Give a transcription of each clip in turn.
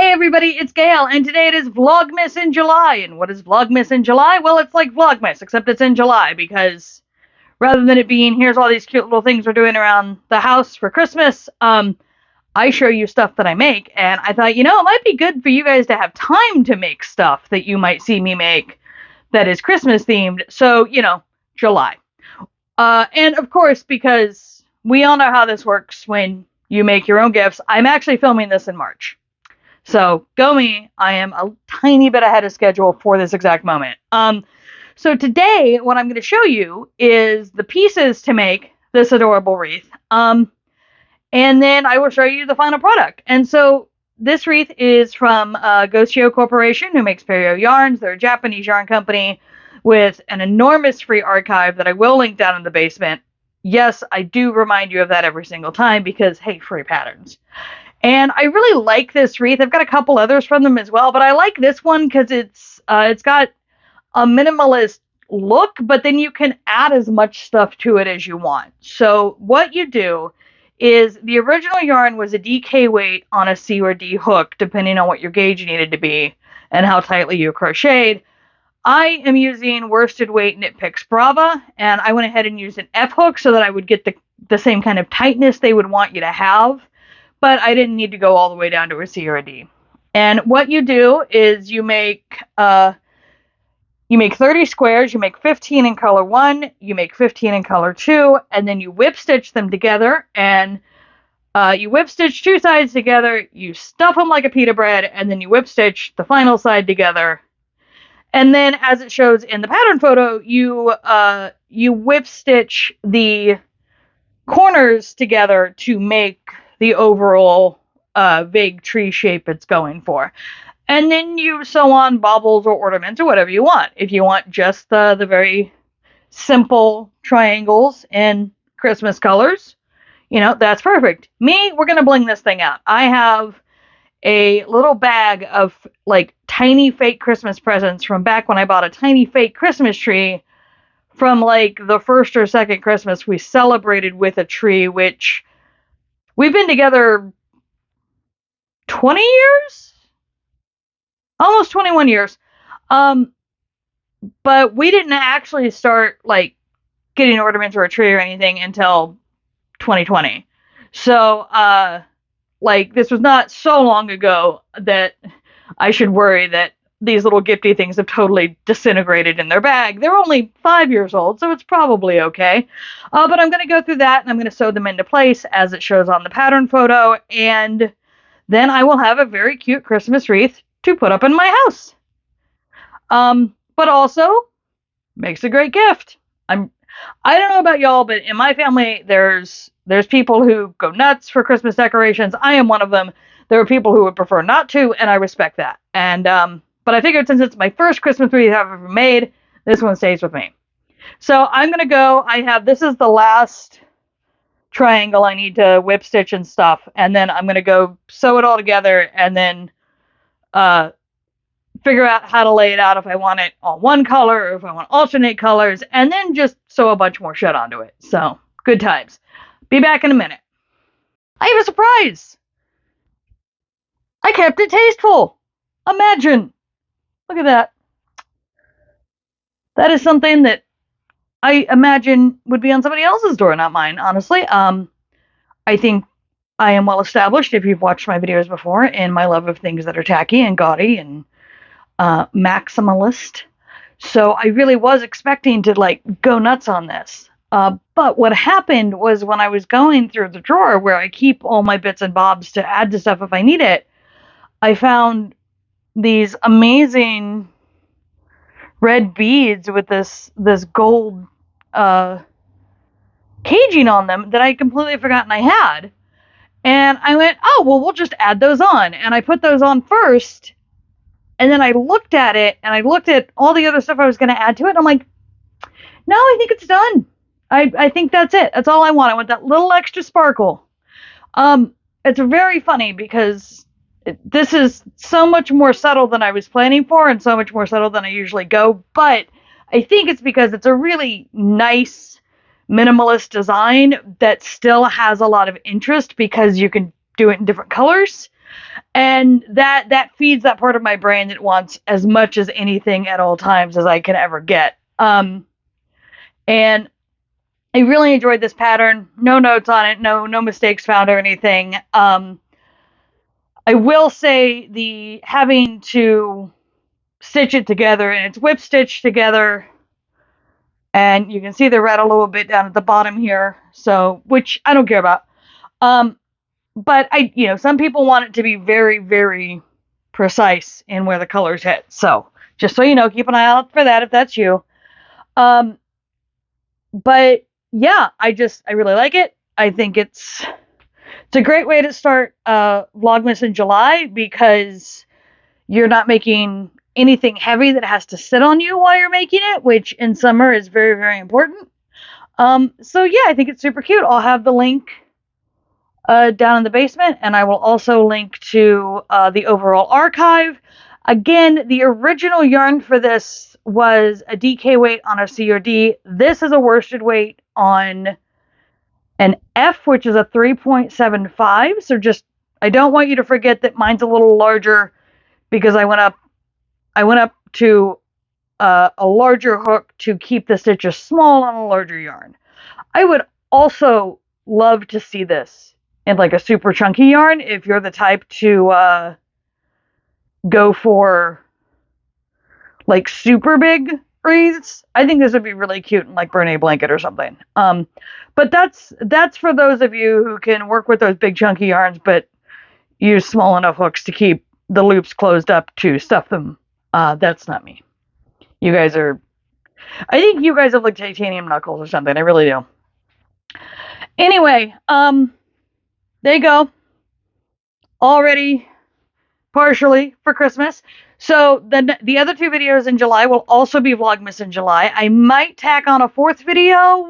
Hey everybody, it's Gail, and today it is Vlogmas in July. And what is Vlogmas in July? Well, it's like Vlogmas, except it's in July, because rather than it being, here's all these cute little things we're doing around the house for Christmas, I show you stuff that I make, and I thought, it might be good for you guys to have time to make stuff that you might see me make that is Christmas themed, so, July. And of course, because we all know how this works when you make your own gifts, I'm actually filming this in March. So, go me, I am a tiny bit ahead of schedule for this exact moment. So today, what I'm going to show you is the pieces to make this adorable wreath. And then I will show you the final product. And so, this wreath is from Gosyo Corporation, who makes Perio yarns. They're a Japanese yarn company with an enormous free archive that I will link down in the basement. Yes, I do remind you of that every single time because, hey, free patterns. And I really like this wreath. I've got a couple others from them as well, but I like this one because it's got a minimalist look, but then you can add as much stuff to it as you want. So what you do is the original yarn was a DK weight on a C or D hook, depending on what your gauge needed to be and how tightly you crocheted. I am using worsted weight Knitpicks Brava, and I went ahead and used an F hook so that I would get the same kind of tightness they would want you to have. But I didn't need to go all the way down to a C or a D. And what you do is you make 30 squares, you make 15 in color 1, you make 15 in color 2, and then you whip stitch them together, and you whip stitch two sides together, you stuff them like a pita bread, and then you whip stitch the final side together. And then, as it shows in the pattern photo, you whip stitch the corners together to make the overall vague tree shape it's going for. And then you sew on baubles or ornaments or whatever you want. If you want just the very simple triangles in Christmas colors, that's perfect. Me, we're going to bling this thing out. I have a little bag of like tiny fake Christmas presents from back when I bought a tiny fake Christmas tree from like the first or second Christmas we celebrated with a tree, which we've been together 20 years? Almost 21 years. But we didn't actually start, like, getting ornaments or a tree or anything until 2020. So, this was not so long ago that I should worry that these little gifty things have totally disintegrated in their bag. They're only 5 years old, so it's probably okay. But I'm going to go through that, and I'm going to sew them into place as it shows on the pattern photo, and then I will have a very cute Christmas wreath to put up in my house. But also makes a great gift. I don't know about y'all, but in my family, there's people who go nuts for Christmas decorations. I am one of them. There are people who would prefer not to, and I respect that. And but I figured since it's my first Christmas wreath I've ever made, this one stays with me. So I'm gonna go. This is the last triangle I need to whip stitch and stuff, and then I'm gonna go sew it all together, and then figure out how to lay it out if I want it on one color or if I want alternate colors, and then just sew a bunch more shit onto it. So good times. Be back in a minute. I have a surprise. I kept it tasteful. Imagine. Look at that. That is something that I imagine would be on somebody else's door, not mine, honestly. I think I am well established, if you've watched my videos before, in my love of things that are tacky and gaudy and maximalist. So I really was expecting to go nuts on this. But what happened was when I was going through the drawer where I keep all my bits and bobs to add to stuff if I need it, I found these amazing red beads with this gold caging on them that I had completely forgotten I had. And I went, oh, well, we'll just add those on. And I put those on first. And then I looked at it, and I looked at all the other stuff I was going to add to it. And I'm like, no, I think it's done. I think that's it. That's all I want. I want that little extra sparkle. It's very funny because this is so much more subtle than I was planning for and so much more subtle than I usually go. But I think it's because it's a really nice minimalist design that still has a lot of interest because you can do it in different colors. And that feeds that part of my brain that wants as much as anything at all times as I can ever get. And I really enjoyed this pattern. No notes on it, no mistakes found or anything. I will say the having to stitch it together, and it's whip stitched together, and you can see the red a little bit down at the bottom here, so which I don't care about. But some people want it to be very, very precise in where the colors hit. So just so you know, keep an eye out for that if that's you. But yeah, I really like it. I think it's a great way to start Vlogmas in July, because you're not making anything heavy that has to sit on you while you're making it, which in summer is very, very important. So yeah, I think it's super cute. I'll have the link down in the basement, and I will also link to the overall archive. Again, the original yarn for this was a DK weight on a COD. This is a worsted weight on an F, which is a 3.75. So I don't want you to forget that mine's a little larger, because I went up to a larger hook to keep the stitches small on a larger yarn. I would also love to see this in like a super chunky yarn if you're the type to go for like super big wreaths. I think this would be really cute in like Bernay blanket or something. But that's for those of you who can work with those big chunky yarns but use small enough hooks to keep the loops closed up to stuff them. That's not me. I think you guys have like titanium knuckles or something. I really do. Anyway, there you go. Already partially for Christmas. So then the other 2 videos in July will also be Vlogmas in July. I might tack on a 4th video.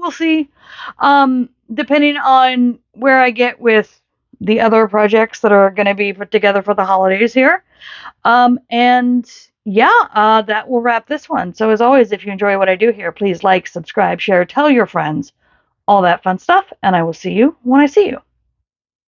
We'll see. Depending on where I get with the other projects that are going to be put together for the holidays here. And yeah, that will wrap this one. So as always, if you enjoy what I do here, please like, subscribe, share, tell your friends, all that fun stuff. And I will see you when I see you.